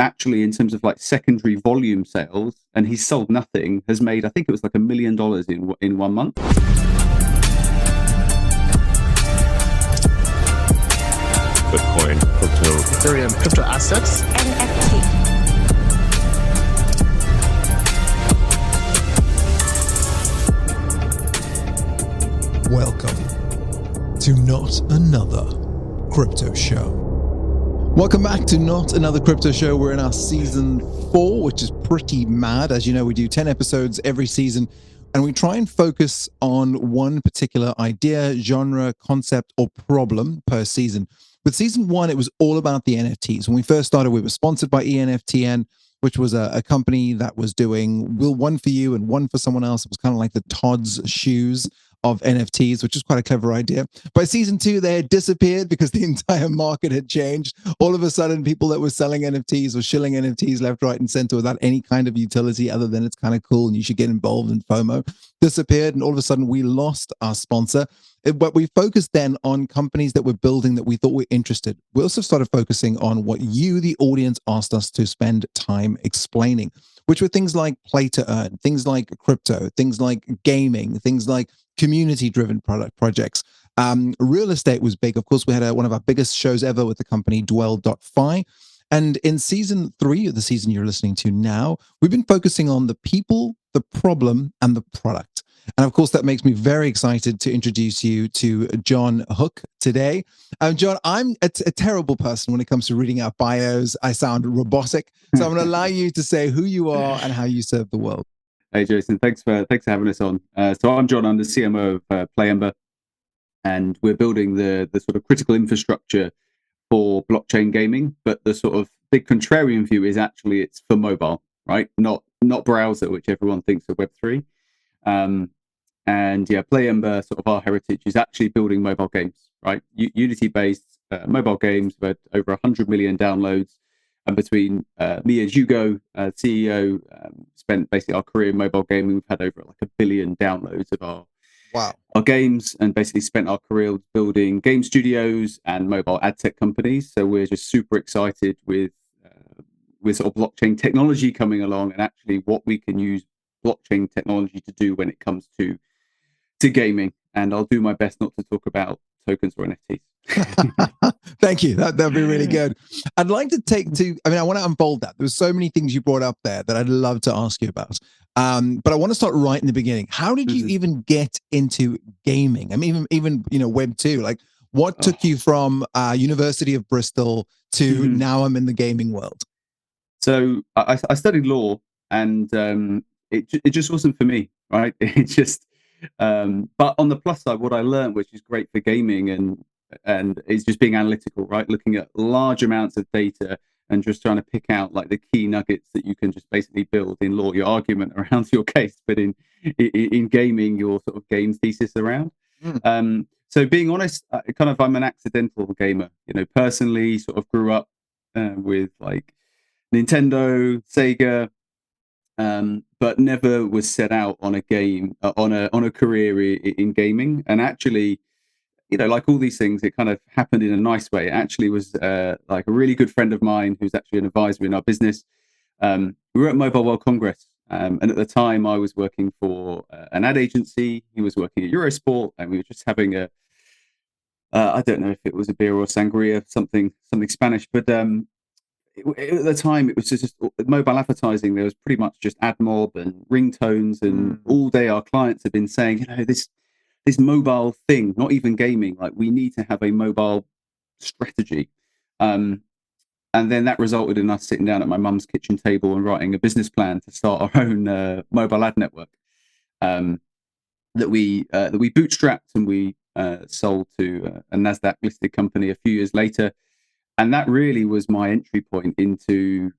actually, in terms of like secondary volume sales, and he's sold nothing, has made, I think it was like $1 million in 1 month. Bitcoin, crypto, Ethereum, crypto assets, NFT. Welcome to Not Another Crypto Show. Welcome back to Not Another Crypto Show. We're in our season 4, which is pretty mad. As you know, we do 10 episodes every season, and we try and focus on one particular idea, genre, concept, or problem per season. With season 1, it was all about the NFTs. When we first started, we were sponsored by ENFTN, which was a company that was doing one for you and one for someone else. It was kind of like the Todd's shoes of NFTs, which is quite a clever idea. By season 2, they had disappeared because the entire market had changed. All of a sudden, people that were selling NFTs were shilling NFTs left, right, and center without any kind of utility other than it's kind of cool and you should get involved in FOMO. Disappeared, and all of a sudden, we lost our sponsor. But we focused then on companies that were building that we thought were interested. We also started focusing on what you, the audience, asked us to spend time explaining, which were things like play to earn, things like crypto, things like gaming, things like community-driven projects. Real estate was big. Of course, we had one of our biggest shows ever with the company Dwell.fi. And in season 3, the season you're listening to now, we've been focusing on the people, the problem, and the product. And of course, that makes me very excited to introduce you to Jon Hook today. Jon, I'm a terrible person when it comes to reading out bios. I sound robotic. So I'm going to allow you to say who you are and how you serve the world. Hey, Jason, thanks for having us on. So I'm Jon, I'm the CMO of PlayEmber, and we're building the sort of critical infrastructure for blockchain gaming. But the sort of big contrarian view is actually it's for mobile, right? Not browser, which everyone thinks of Web3. And yeah, PlayEmber, sort of our heritage is actually building mobile games, right? Unity-based mobile games with over 100 million downloads. And between me and Hugo, CEO, spent basically our career in mobile gaming. We've had over like 1 billion downloads of our games, and basically spent our career building game studios and mobile ad tech companies. So we're just super excited with sort of blockchain technology coming along, and actually what we can use blockchain technology to do when it comes to gaming. And I'll do my best not to talk about tokens or NFTs. Thank you. That'd be really good. I'd like to I want to unfold that. There's so many things you brought up there that I'd love to ask you about. But I want to start right in the beginning. How did you even get into gaming? I mean, even Web2, like what took you from University of Bristol to now I'm in the gaming world? So I studied law, and it just wasn't for me, right? It just, but on the plus side, what I learned, which is great for gaming, and is just being analytical, right? Looking at large amounts of data and just trying to pick out like the key nuggets that you can just basically build in law, your argument around your case, but in gaming, your sort of game thesis around. So being honest, I'm an accidental gamer, personally sort of grew up with like Nintendo, Sega, but never was set out on a game, on a career in gaming. And actually, like all these things, it kind of happened in a nice way. It actually was like a really good friend of mine who's actually an advisor in our business. We were at Mobile World Congress, and at the time I was working for an ad agency. He was working at Eurosport, and we were just having I don't know if it was a beer or sangria, something Spanish, but at the time it was just mobile advertising. There was pretty much just ad mob and ringtones, and all day our clients have been saying, this mobile thing, not even gaming, like we need to have a mobile strategy. And then that resulted in us sitting down at my mum's kitchen table and writing a business plan to start our own mobile ad network that we bootstrapped, and we sold to a NASDAQ listed company a few years later. And that really was my entry point into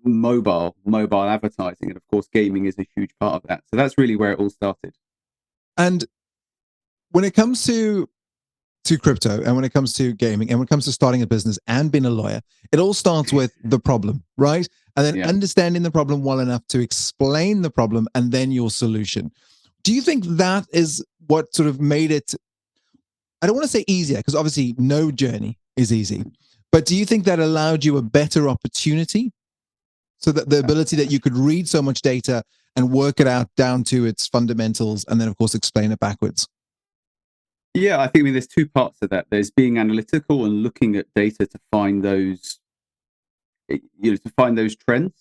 mobile advertising. And of course, gaming is a huge part of that. So that's really where it all started. And when it comes to crypto, and when it comes to gaming, and when it comes to starting a business and being a lawyer, it all starts with the problem, right? And then understanding the problem well enough to explain the problem and then your solution. Do you think that is what sort of made it, I don't want to say easier, because obviously no journey is easy, but do you think that allowed you a better opportunity So that the ability that you could read so much data and work it out down to its fundamentals, and then of course explain it backwards. Yeah, I think there's two parts to that. There's being analytical and looking at data to find those, to find those trends.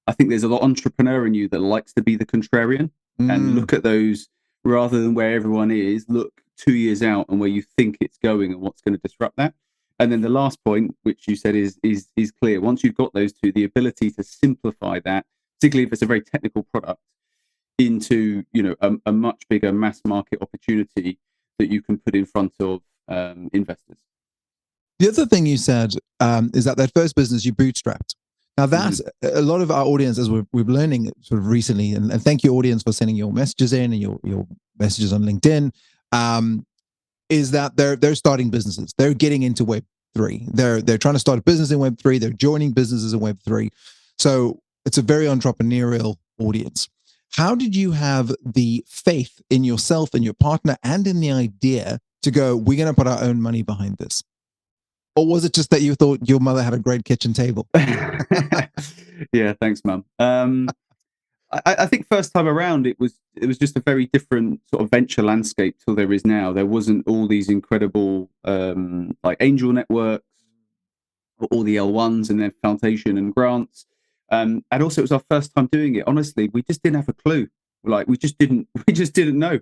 I think there's a lot of entrepreneur in you that likes to be the contrarian and look at those rather than where everyone is. Look 2 years out and where you think it's going and what's going to disrupt that. And then the last point, which you said is clear. Once you've got those two, the ability to simplify that, particularly if it's a very technical product, into a much bigger mass market opportunity that you can put in front of investors. The other thing you said is that first business you bootstrapped. Now that a lot of our audience, as we're learning sort of recently, and thank you audience for sending your messages in and your messages on LinkedIn, is that they're starting businesses. They're getting into Web3. They're trying to start a business in Web3. They're joining businesses in Web3. So it's a very entrepreneurial audience. How did you have the faith in yourself and your partner and in the idea to go, we're going to put our own money behind this? Or was it just that you thought your mother had a great kitchen table? Yeah, thanks, Mum. I think first time around it was just a very different sort of venture landscape till there is now. There wasn't all these incredible like angel networks, all the L1s and their foundation and grants. And also it was our first time doing it. Honestly, we just didn't have a clue. Like we just didn't know.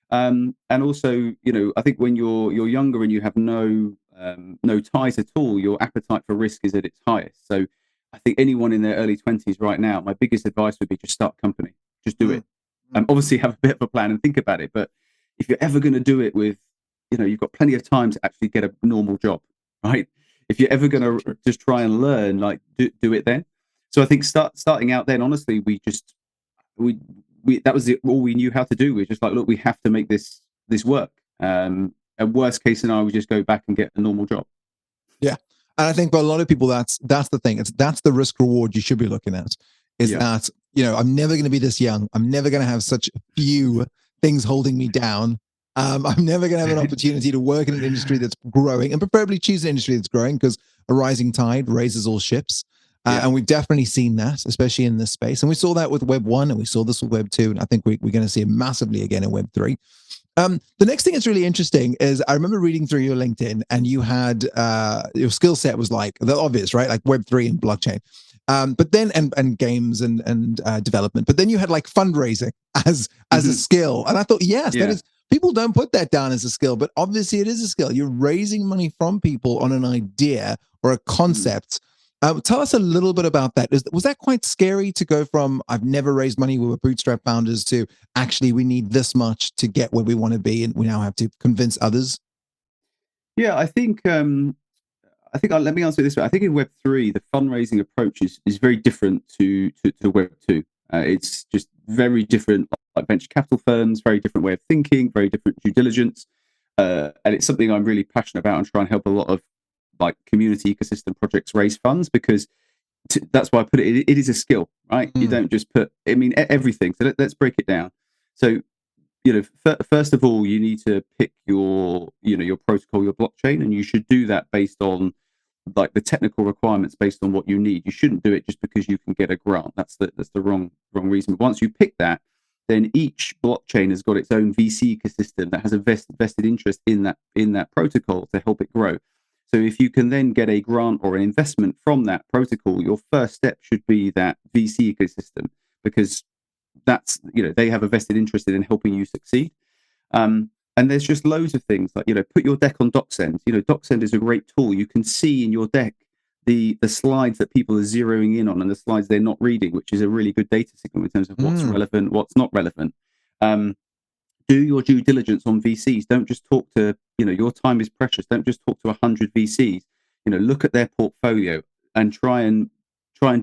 And also, I think when you're younger and you have no ties at all, your appetite for risk is at its highest. So I think anyone in their early 20s right now, my biggest advice would be just start a company, just do it. Obviously have a bit of a plan and think about it. But if you're ever going to do it with, you've got plenty of time to actually get a normal job, right? If you're ever going to just try and learn, like do it then. So I think starting out then, honestly, we that was all we knew how to do. We were just like, look, we have to make this work. And worst case scenario, we just go back and get a normal job. Yeah. And I think for a lot of people, that's the thing. That's the risk reward you should be looking at is that, I'm never going to be this young. I'm never going to have such few things holding me down. I'm never going to have an opportunity to work in an industry that's growing, and preferably choose an industry that's growing, because a rising tide raises all ships. And we've definitely seen that, especially in this space. And we saw that with Web 1 and we saw this with Web 2. And I think we're going to see it massively again in Web 3. The next thing that's really interesting is I remember reading through your LinkedIn, and you had your skill set was like the obvious, right? Like Web3 and blockchain. But then and games and development. But then you had like fundraising as a skill. And I thought, yes, that is, people don't put that down as a skill, but obviously it is a skill. You're raising money from people on an idea or a concept. Tell us a little bit about that. Was that quite scary to go from I've never raised money with bootstrap founders to actually we need this much to get where we want to be, and we now have to convince others? Yeah, I think let me answer it this way. I think in Web3, the fundraising approach is very different to Web2. It's just very different, like venture capital firms, very different way of thinking, very different due diligence, and it's something I'm really passionate about and try and help a lot of like community ecosystem projects raise funds, because that's why I put it. It is a skill, right? You don't just put. I mean, everything. So let's break it down. So, first of all, you need to pick your protocol, your blockchain, and you should do that based on like the technical requirements, based on what you need. You shouldn't do it just because you can get a grant. That's the wrong reason. But once you pick that, then each blockchain has got its own VC ecosystem that has a vested interest in that protocol to help it grow. So if you can then get a grant or an investment from that protocol, your first step should be that VC ecosystem, because that's, they have a vested interest in helping you succeed. And there's just loads of things like, put your deck on DocSend. DocSend is a great tool. You can see in your deck the slides that people are zeroing in on and the slides they're not reading, which is a really good data signal in terms of what's relevant, what's not relevant. Do your due diligence on VCs. Don't just talk to, your time is precious. Don't just talk to 100 VCs. Look at their portfolio and try and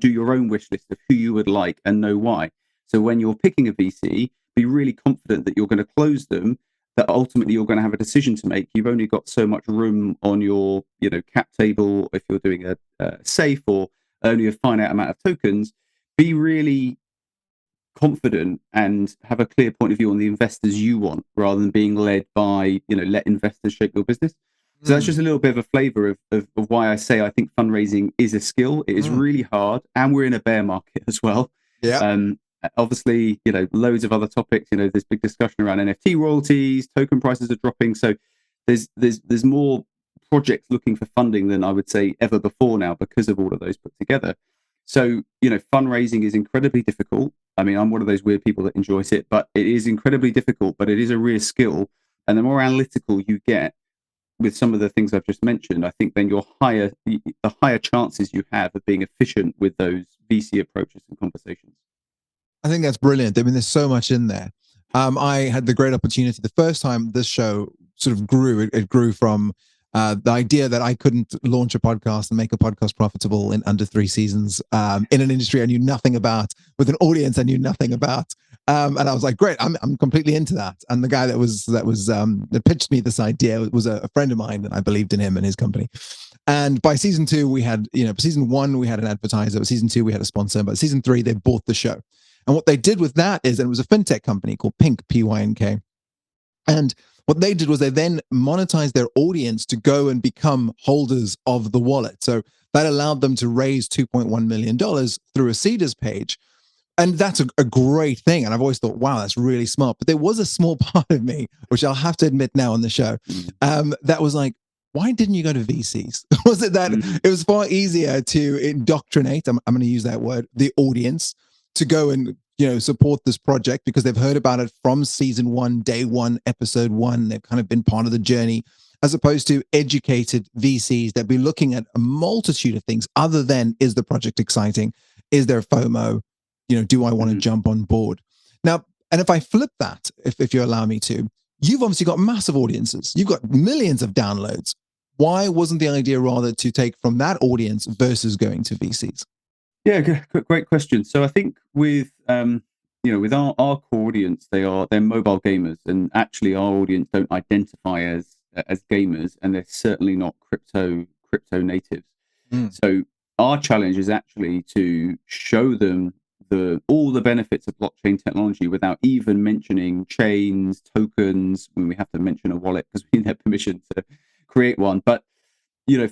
do your own wish list of who you would like and know why. So when you're picking a VC, be really confident that you're going to close them, that ultimately you're going to have a decision to make. You've only got so much room on your, cap table if you're doing a safe, or only a finite amount of tokens. Be really confident and have a clear point of view on the investors you want, rather than being led by, let investors shape your business. So that's just a little bit of a flavor of why I say I think fundraising is a skill. It is really hard, and we're in a bear market as well. Yeah. Obviously, loads of other topics. There's big discussion around NFT royalties, token prices are dropping. So there's more projects looking for funding than I would say ever before now because of all of those put together. So, fundraising is incredibly difficult. I mean, I'm one of those weird people that enjoys it, but it is incredibly difficult, but it is a real skill. And the more analytical you get with some of the things I've just mentioned, I think then the higher chances you have of being efficient with those VC approaches and conversations. I think that's brilliant. I mean, there's so much in there. I had the great opportunity the first time this show sort of grew. It grew from the idea that I couldn't launch a podcast and make a podcast profitable in under 3 seasons in an industry I knew nothing about, with an audience I knew nothing about. And I was like, great, I'm completely into that. And the guy that pitched me this idea was a friend of mine, and I believed in him and his company. And by season 2, we had, season 1, we had an advertiser. But season 2, we had a sponsor. But season 3, they bought the show. And what they did with that is, and it was a fintech company called Pink, P-Y-N-K. And what they did was they then monetized their audience to go and become holders of the wallet. So that allowed them to raise $2.1 million through a Seeders page. And that's a great thing. And I've always thought, wow, that's really smart. But there was a small part of me, which I'll have to admit now on the show, that was like, why didn't you go to VCs? Was it that it was far easier to indoctrinate, I'm going to use that word, the audience to go and support this project because they've heard about it from season 1, day 1, episode 1. They've kind of been part of the journey, as opposed to educated VCs that be looking at a multitude of things other than, is the project exciting? Is there FOMO? Do I want to jump on board? Now, and if I flip that, if you allow me to, you've obviously got massive audiences. You've got millions of downloads. Why wasn't the idea rather to take from that audience versus going to VCs? Yeah, great question. So I think with with our core audience, they're mobile gamers, and actually our audience don't identify as gamers, and they're certainly not crypto natives. So our challenge is actually to show them all the benefits of blockchain technology without even mentioning chains, tokens. When we have to mention a wallet because we need their permission to create one. But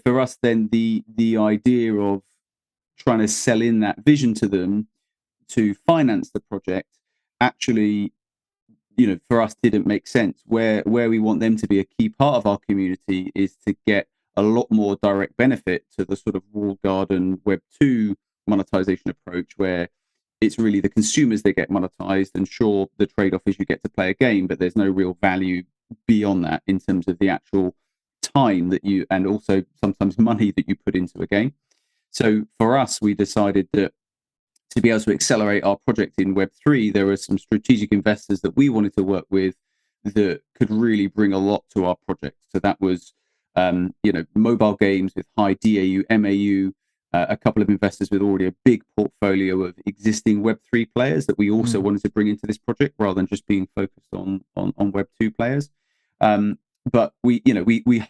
for us, then the idea of trying to sell in that vision to them to finance the project actually, for us didn't make sense. Where we want them to be a key part of our community is to get a lot more direct benefit to the sort of walled garden Web2 monetization approach, where it's really the consumers that get monetized, and sure, the trade-off is you get to play a game, but there's no real value beyond that in terms of the actual time that you, and also sometimes money that you put into a game. So for us, we decided that to be able to accelerate our project in Web3, there were some strategic investors that we wanted to work with that could really bring a lot to our project. So that was, mobile games with high DAU, MAU, a couple of investors with already a big portfolio of existing Web3 players that we also wanted to bring into this project rather than just being focused on Web2 players. But we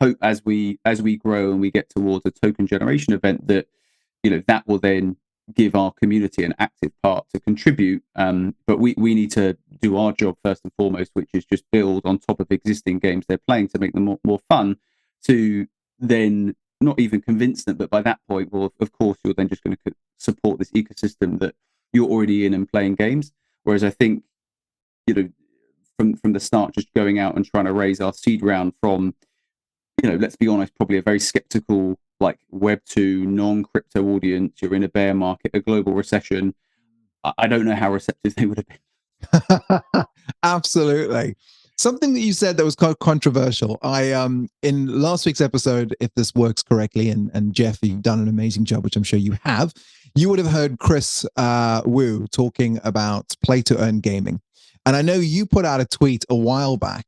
hope as we grow and we get towards a token generation event that that will then give our community an active part to contribute. But we need to do our job first and foremost, which is just build on top of existing games they're playing to make them more fun, to then not even convince them, but by that point, well, of course, you're then just going to support this ecosystem that you're already in and playing games. Whereas I think, from the start, just going out and trying to raise our seed round from, let's be honest, probably a very skeptical, like Web2 non-crypto audience. You're in a bear market, a global recession. I don't know how receptive they would have been. Absolutely. Something that you said that was quite controversial. In last week's episode, if this works correctly, and Jeff, you've done an amazing job, which I'm sure you have, you would have heard Chris Wu talking about play to earn gaming. And I know you put out a tweet a while back,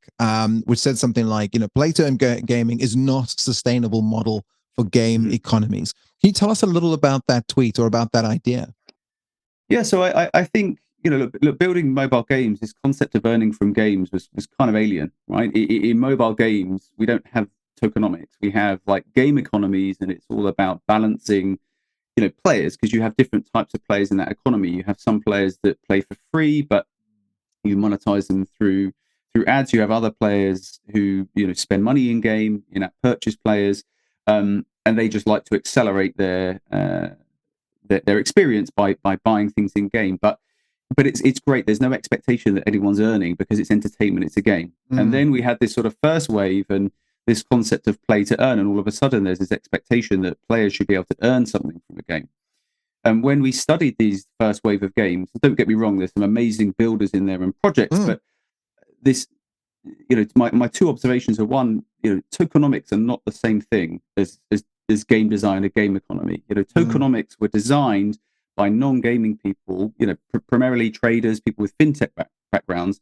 which said something like, play to earn gaming is not a sustainable model for game economies. Can you tell us a little about that tweet or about that idea? Yeah, so I think, look, building mobile games, this concept of earning from games was kind of alien, right? In mobile games, we don't have tokenomics. We have like game economies, and it's all about balancing, players, because you have different types of players in that economy. You have some players that play for free, but you monetize them through through ads, you have other players who spend money in game, purchase players, and they just like to accelerate their experience by buying things in game. But it's great. There's no expectation that anyone's earning because it's entertainment. It's a game. And then we had this sort of first wave and this concept of play to earn, and all of a sudden there's this expectation that players should be able to earn something from a game. And when we studied these first wave of games, don't get me wrong, there's some amazing builders in there and projects, but this, my two observations are, one, tokenomics are not the same thing as game design or game economy. Tokenomics were designed by non-gaming people, primarily traders, people with fintech backgrounds,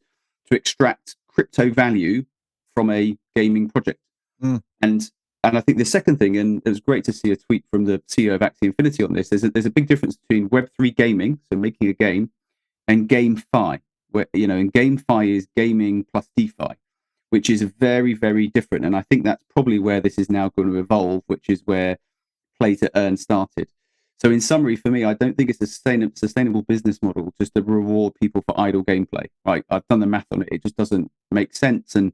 to extract crypto value from a gaming project. And I think the second thing, and it was great to see a tweet from the CEO of Axie Infinity on this, there's a big difference between Web3 gaming, so making a game, and GameFi, where, and GameFi is gaming plus DeFi, which is very, very different. And I think that's probably where this is now going to evolve, which is where play to earn started. So in summary, for me, I don't think it's a sustainable business model just to reward people for idle gameplay. Right? I've done the math on it. It just doesn't make sense. And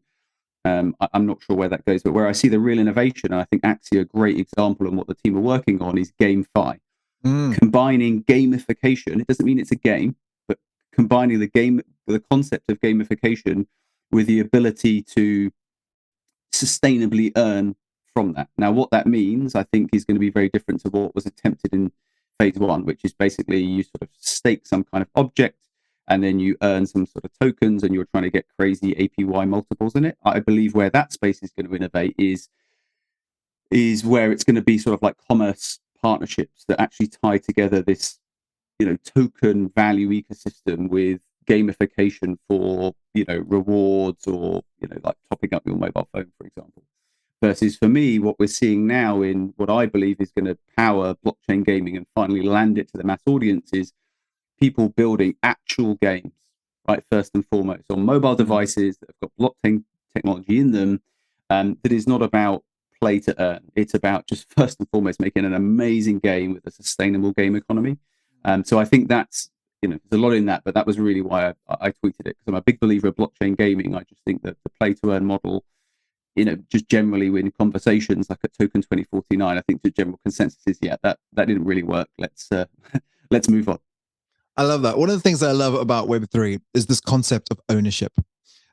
I'm not sure where that goes. But where I see the real innovation, and I think Axie, a great example of what the team are working on, is GameFi. Combining gamification. It doesn't mean it's a game, but combining the concept of gamification with the ability to sustainably earn from that. Now, what that means, I think, is going to be very different to what was attempted in phase one, which is basically you sort of stake some kind of object and then you earn some sort of tokens and you're trying to get crazy APY multiples in it. I believe where that space is going to innovate is where it's going to be sort of like commerce partnerships that actually tie together this, token value ecosystem with gamification for, rewards or, like topping up your mobile phone, for example. Versus for me, what we're seeing now in what I believe is going to power blockchain gaming and finally land it to the mass audience is people building actual games, right? First and foremost, on mobile devices that have got blockchain technology in them, that is not about play to earn. It's about just first and foremost making an amazing game with a sustainable game economy. So I think that's, there's a lot in that, but that was really why I tweeted it, because I'm a big believer of blockchain gaming. I just think that the play to earn model, just generally in conversations like at Token 2049, I think the general consensus is, that didn't really work. Let's move on. I love that. One of the things I love about Web3 is this concept of ownership.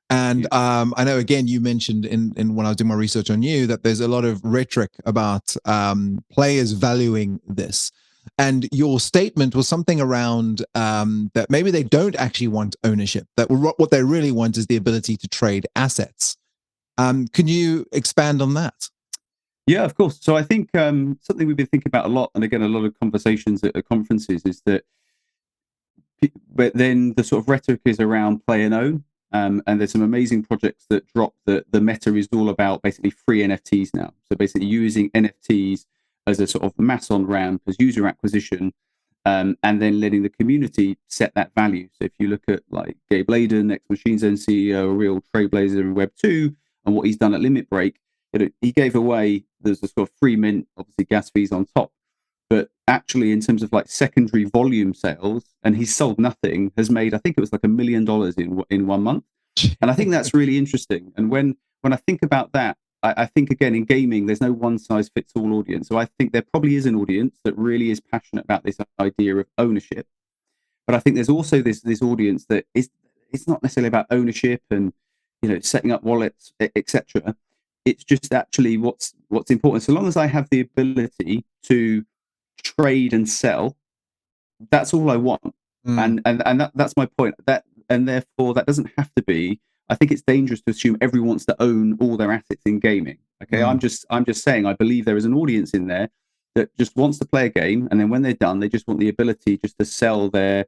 And I know, again, you mentioned in when I was doing my research on you that there's a lot of rhetoric about players valuing this. And your statement was something around that maybe they don't actually want ownership, that what they really want is the ability to trade assets. Can you expand on that? Yeah, of course. So I think something we've been thinking about a lot, and again, a lot of conversations at conferences, is that, but then the sort of rhetoric is around play and own. And there's some amazing projects that drop that the meta is all about basically free NFTs now. So basically using NFTs as a sort of mass on ramp, as user acquisition, and then letting the community set that value. So if you look at like Gabe Layden, ex-Machine Zone CEO, a real trailblazer in Web2, and what he's done at Limit Break, he gave away, there's a sort of free mint, obviously gas fees on top. But actually, in terms of like secondary volume sales, and he's sold nothing, has made, I think it was like $1 million in 1 month. And I think that's really interesting. And when I think about that, I think, again, in gaming, there's no one size fits all audience. So I think there probably is an audience that really is passionate about this idea of ownership. But I think there's also this audience that it's not necessarily about ownership and, setting up wallets, etc. It's just actually what's important. So long as I have the ability to trade and sell, that's all I want. And that's my point. And therefore that doesn't have to be, I think it's dangerous to assume everyone wants to own all their assets in gaming. Okay. I'm just saying, I believe there is an audience in there that just wants to play a game, and then when they're done, they just want the ability just to sell their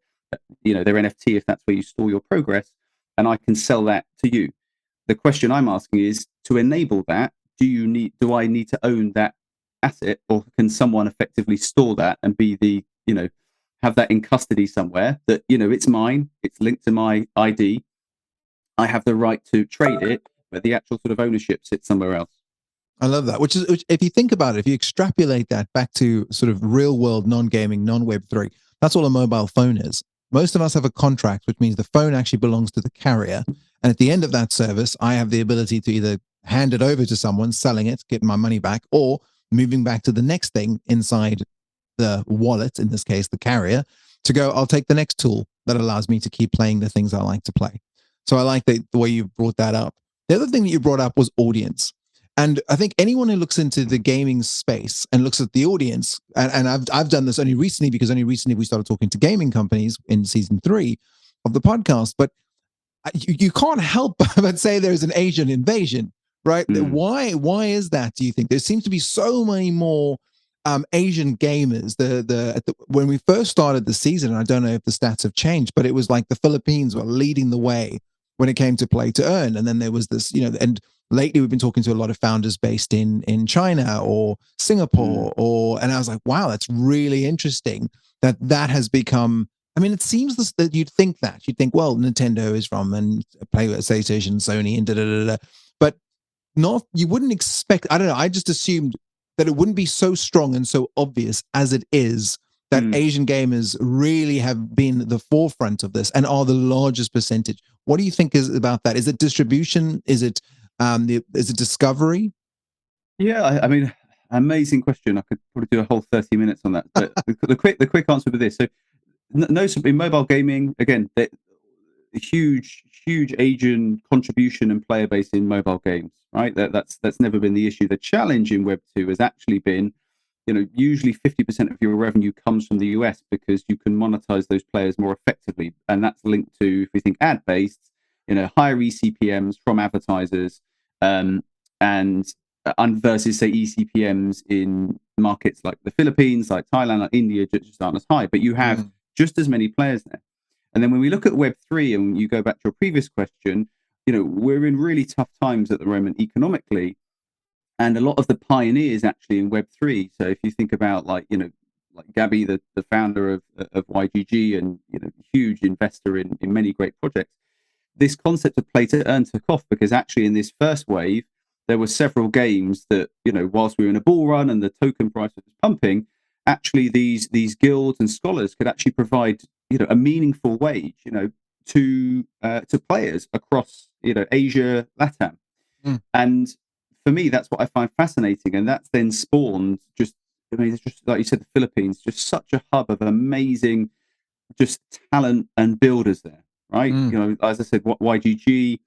NFT, if that's where you store your progress, and I can sell that to you. The question I'm asking is, to enable that, do I need to own that asset, or can someone effectively store that and be the, have that in custody somewhere that, it's mine, it's linked to my ID, I have the right to trade it, but the actual sort of ownership sits somewhere else. I love that. Which if you think about it, if you extrapolate that back to sort of real world, non-gaming, non-Web3, that's all a mobile phone is. Most of us have a contract, which means the phone actually belongs to the carrier. And at the end of that service, I have the ability to either hand it over to someone, selling it, getting my money back, or moving back to the next thing inside the wallet, in this case, the carrier, to go, I'll take the next tool that allows me to keep playing the things I like to play. So I like the way you brought that up. The other thing that you brought up was audience. And I think anyone who looks into the gaming space and looks at the audience, and I've done this only recently, because only recently we started talking to gaming companies in season 3 of the podcast, but you can't help but say there's an Asian invasion, right? Why is that, do you think? There seems to be so many more Asian gamers. When we first started the season, and I don't know if the stats have changed, but it was like the Philippines were leading the way when it came to play to earn. And then there was this, and lately we've been talking to a lot of founders based in China or Singapore, and I was like, wow, that's really interesting that has become. I mean, it seems that you'd think, well, Nintendo is from, and PlayStation, Sony, and da-da-da-da. But you wouldn't expect, I don't know, I just assumed that it wouldn't be so strong and so obvious as it is, that Asian gamers really have been the forefront of this and are the largest percentage. What do you think is about that? Is it distribution? Is it discovery? Yeah, I mean, amazing question. I could probably do a whole 30 minutes on that. But the quick answer with this. So, no, in mobile gaming, again, a huge Asian contribution and player base in mobile games, right? That's never been the issue. The challenge in Web2 has actually been, usually 50% of your revenue comes from the US, because you can monetize those players more effectively. And that's linked to, if we think ad-based, higher eCPMs from advertisers, and versus, say, eCPMs in markets like the Philippines, like Thailand, like India, just aren't as high. But you have just as many players there. And then when we look at Web3, and you go back to your previous question, we're in really tough times at the moment economically. And a lot of the pioneers actually in Web3. So if you think about like Gabby, the founder of YGG, and huge investor in many great projects, this concept of play to earn took off, because actually in this first wave, there were several games that, whilst we were in a bull run and the token price was pumping, actually these guilds and scholars could actually provide a meaningful wage to players across Asia, LATAM. And for me, that's what I find fascinating, and that's then spawned it's just like you said, the Philippines, just such a hub of amazing just talent and builders there, right? As I said, YGG,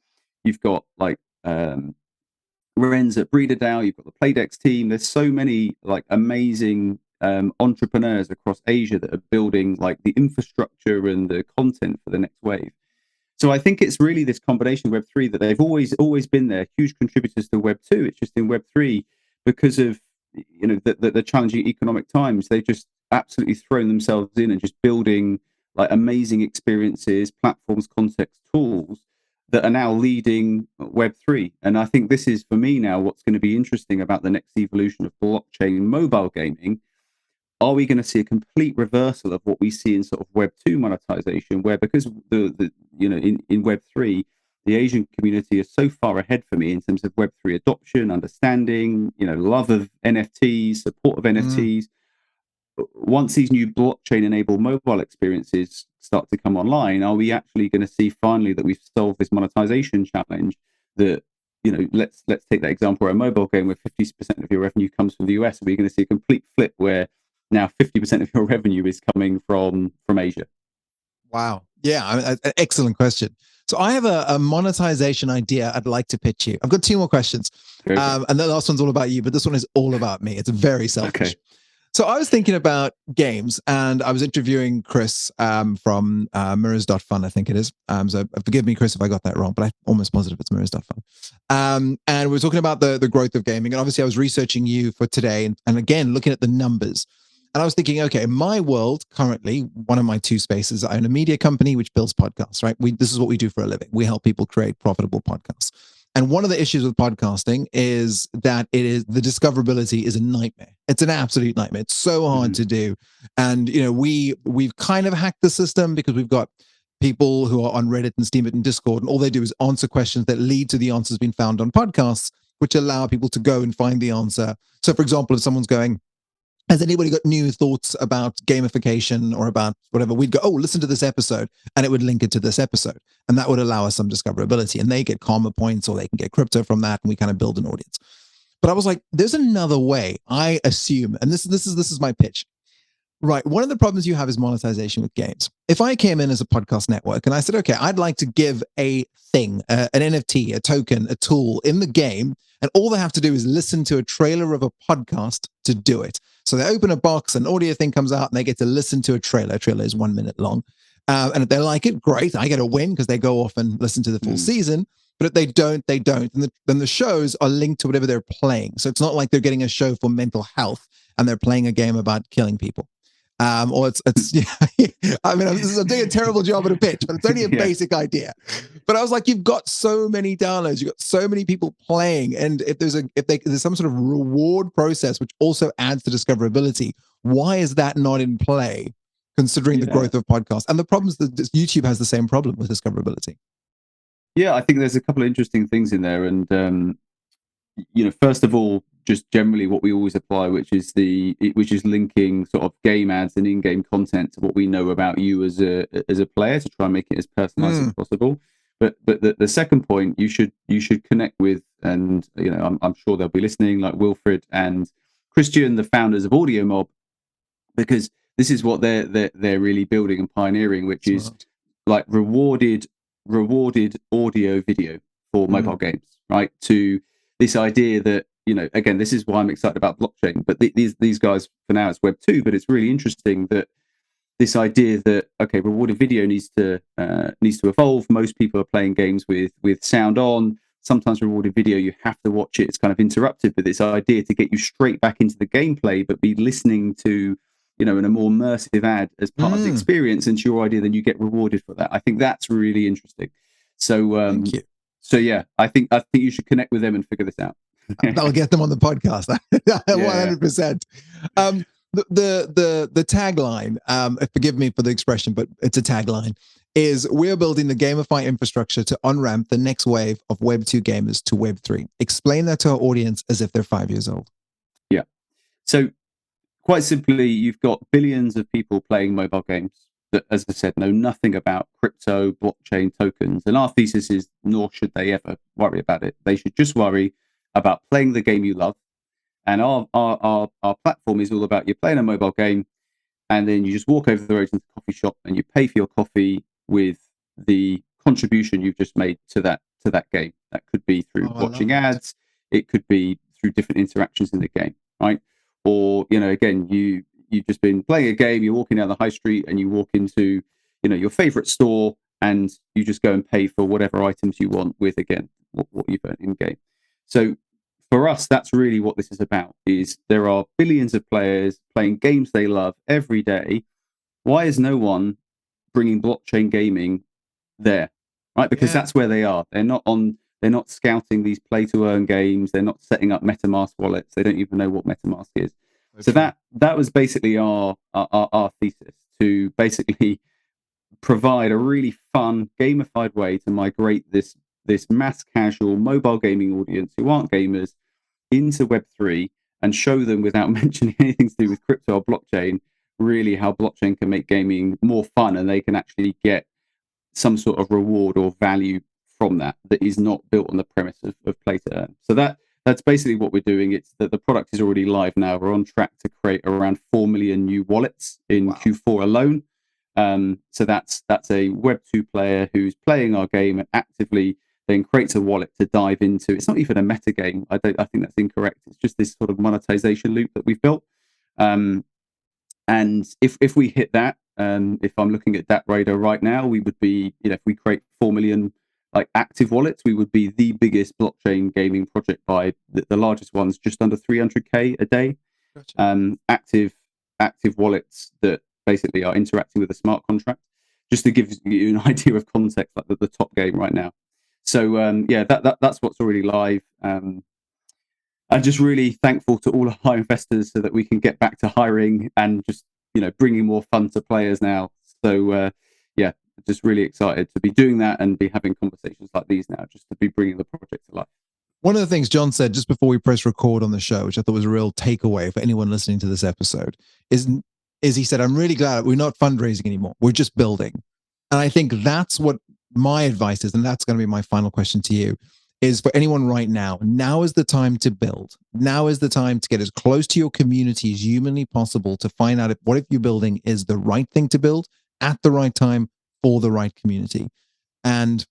you've got like Renz at Breeder DAO, you've got the Playdex team. There's so many like amazing entrepreneurs across Asia that are building like the infrastructure and the content for the next wave. So I think it's really this combination of Web3 that they've always been there, huge contributors to Web2. It's just in Web3, because of the challenging economic times, they've just absolutely thrown themselves in and just building like amazing experiences, platforms, context, tools that are now leading Web3. And I think this is, for me now, what's going to be interesting about the next evolution of blockchain mobile gaming. Are we going to see a complete reversal of what we see in sort of Web2 monetization, where because in Web3, the Asian community is so far ahead for me in terms of Web3 adoption, understanding, love of NFTs, support of NFTs. Once these new blockchain-enabled mobile experiences start to come online, are we actually going to see finally that we've solved this monetization challenge? That let's take that example, a mobile game where 50% of your revenue comes from the US. Are we going to see a complete flip where now 50% of your revenue is coming from Asia? Wow. Yeah, excellent question. So I have a monetization idea I'd like to pitch you. I've got 2 more questions. And the last one's all about you, but this one is all about me. It's very selfish. Okay. So I was thinking about games, and I was interviewing Chris from mirrors.fun, I think it is. So forgive me, Chris, if I got that wrong, but I'm almost positive it's mirrors.fun. And we were talking about the growth of gaming. And obviously I was researching you for today, and again, looking at the numbers. And I was thinking, okay, in my world, currently, one of my 2 spaces, I own a media company which builds podcasts, right? This is what we do for a living. We help people create profitable podcasts. And one of the issues with podcasting is that the discoverability is a nightmare. It's an absolute nightmare. It's so hard to do. And, we've kind of hacked the system, because we've got people who are on Reddit and Steemit and Discord, and all they do is answer questions that lead to the answers being found on podcasts, which allow people to go and find the answer. So for example, if someone's going, has anybody got new thoughts about gamification or about whatever? We'd go, oh, listen to this episode, and it would link it to this episode. And that would allow us some discoverability. And they get karma points or they can get crypto from that. And we kind of build an audience. But I was like, there's another way, I assume. And this is my pitch. Right. One of the problems you have is monetization with games. If I came in as a podcast network and I said, okay, I'd like to give a thing, an NFT, a token, a tool in the game, and all they have to do is listen to a trailer of a podcast to do it. So they open a box, an audio thing comes out, and they get to listen to a trailer. A trailer is 1 minute long. And if they like it, great. I get a win because they go off and listen to the full season. But if they don't, they don't. And then the shows are linked to whatever they're playing. So it's not like they're getting a show for mental health and they're playing a game about killing people. Or it's yeah, I mean, I'm doing a terrible job at a pitch, but it's only a basic idea. But I was like, you've got so many downloads, you've got so many people playing, and if there's some sort of reward process which also adds to discoverability, why is that not in play? Considering the growth of podcasts and the problems that YouTube has the same problem with discoverability. Yeah, I think there's a couple of interesting things in there, and first of all, just generally what we always apply, which is linking sort of game ads and in-game content to what we know about you as a player to try and make it as personalized as possible. But the second point you should connect with, and I'm sure they'll be listening, like Wilfred and Christian, the founders of Audio Mob, because this is what they're really building and pioneering, which is like rewarded audio video for mobile games, right? To this idea that, again, this is why I'm excited about blockchain, but these guys, for now, it's Web2, but it's really interesting that this idea that, okay, rewarded video needs to evolve. Most people are playing games with sound on. Sometimes rewarded video, you have to watch it. It's kind of interrupted, but this idea to get you straight back into the gameplay, but be listening to, in a more immersive ad as part of the experience, and it's your idea, then you get rewarded for that. I think that's really interesting. So, thank you. So yeah, I think you should connect with them and figure this out. I'll get them on the podcast. 100%. The tagline, forgive me for the expression, but it's a tagline, is we're building the GameFi infrastructure to on-ramp the next wave of Web2 gamers to Web3. Explain that to our audience as if they're 5 years old. Yeah. So quite simply, you've got billions of people playing mobile games that, as I said, know nothing about crypto, blockchain, tokens. And our thesis is, nor should they ever worry about it. They should just worry about playing the game you love. And our platform is all about you playing a mobile game, and then you just walk over the road to the coffee shop and you pay for your coffee with the contribution you've just made to that game. That could be through watching ads. It could be through different interactions in the game, right? Or, again, you've just been playing a game, you're walking down the high street and you walk into, your favorite store, and you just go and pay for whatever items you want with, again, what you've earned in game. So for us, that's really what this is about, is there are billions of players playing games they love every day. Why is no one bringing blockchain gaming there, right? Because that's where they are. They're not scouting these play to earn games. They're not setting up MetaMask wallets. They don't even know what MetaMask is. Okay. So that was basically our thesis, to basically provide a really fun, gamified way to migrate this mass casual mobile gaming audience who aren't gamers into Web3, and show them, without mentioning anything to do with crypto or blockchain, really how blockchain can make gaming more fun, and they can actually get some sort of reward or value from that is not built on the premise of play to earn. So that's basically what we're doing. It's that the product is already live now. We're on track to create around 4 million new wallets in Q4 alone. So that's a Web2 player who's playing our game and actively then creates a wallet to dive into. It's not even a meta game. I think that's incorrect. It's just this sort of monetization loop that we've built. And if we hit that, if I'm looking at that radar right now, we would be, if we create 4 million active wallets, we would be the biggest blockchain gaming project by the largest ones, just under 300k a day. Gotcha. Active wallets that basically are interacting with a smart contract, just to give you an idea of context, like the top game right now. So that's what's already live. I'm just really thankful to all of our investors so that we can get back to hiring and just bringing more fun to players now. So just really excited to be doing that and be having conversations like these now, just to be bringing the project to life. One of the things Jon said just before we press record on the show, which I thought was a real takeaway for anyone listening to this episode, is he said, I'm really glad we're not fundraising anymore. We're just building. And I think that's what my advice is. And that's going to be my final question to you, is for anyone right now. Now is the time to build. Now is the time to get as close to your community as humanly possible to find out if you're building is the right thing to build at the right time for the right community. And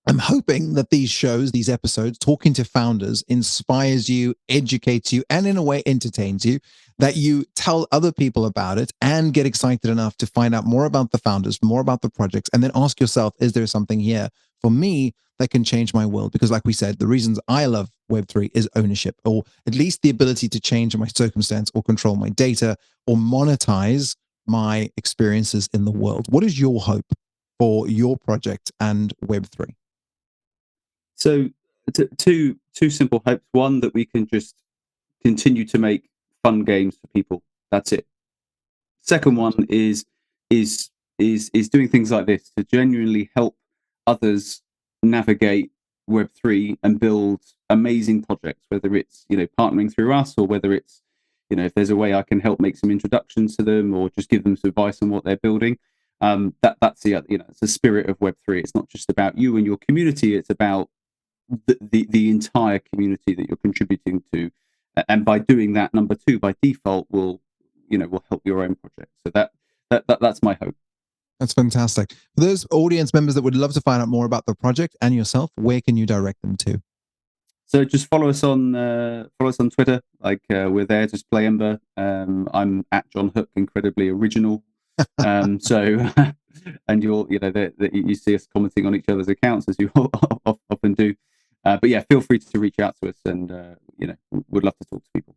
I'm hoping that these shows, these episodes, talking to founders inspires you, educates you, and in a way entertains you, that you tell other people about it and get excited enough to find out more about the founders, more about the projects, and then ask yourself, is there something here for me that can change my world? Because like we said, the reasons I love Web3 is ownership, or at least the ability to change my circumstance or control my data or monetize my experiences in the world. What is your hope for your project and Web3? So two simple hopes. One, that we can just continue to make fun games for people. That's it. Second one is doing things like this to genuinely help others navigate Web3 and build amazing projects, whether it's, partnering through us, or whether it's, if there's a way I can help make some introductions to them or just give them some advice on what they're building. That's it's the spirit of Web3. It's not just about you and your community. It's about the entire community that you're contributing to, and by doing that, number two, by default, will help your own project. So that's my hope. That's fantastic. For those audience members that would love to find out more about the project and yourself, where can you direct them to? So just follow us on Twitter. We're there. Just PlayEmber. I'm at Jon Hook, incredibly original. So and you see us commenting on each other's accounts, as you often do. But yeah, feel free to reach out to us, and would love to talk to people.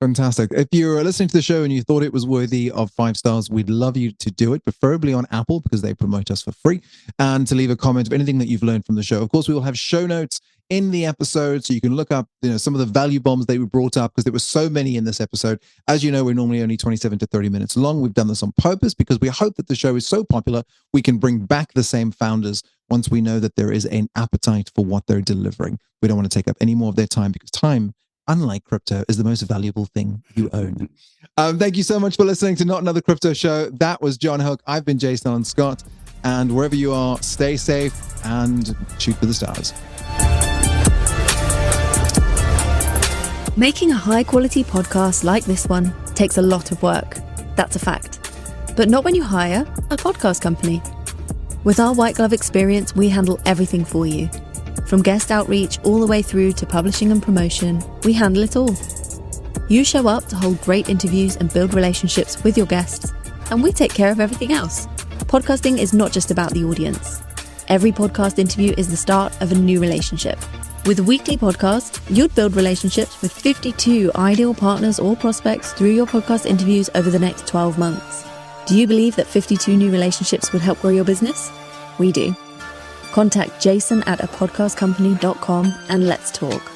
Fantastic. If you're listening to the show and you thought it was worthy of 5 stars, we'd love you to do it, preferably on Apple, because they promote us for free, and to leave a comment of anything that you've learned from the show. Of course, we will have show notes in the episode, so you can look up some of the value bombs that we brought up, because there were so many in this episode. As you know, we're normally only 27 to 30 minutes long. We've done this on purpose because we hope that the show is so popular we can bring back the same founders once we know that there is an appetite for what they're delivering. We don't want to take up any more of their time, because time, unlike crypto, is the most valuable thing you own. Thank you so much for listening to Not Another Crypto Show. That was Jon Hook. I've been Jason Allen Scott. And wherever you are, stay safe and shoot for the stars. Making a high-quality podcast like this one takes a lot of work. That's a fact. But not when you hire a podcast company. With our white glove experience, we handle everything for you. From guest outreach all the way through to publishing and promotion, we handle it all. You show up to hold great interviews and build relationships with your guests, and we take care of everything else. Podcasting is not just about the audience. Every podcast interview is the start of a new relationship. With a weekly podcast, you'd build relationships with 52 ideal partners or prospects through your podcast interviews over the next 12 months. Do you believe that 52 new relationships would help grow your business? We do. Contact Jason at apodcastcompany.com and let's talk.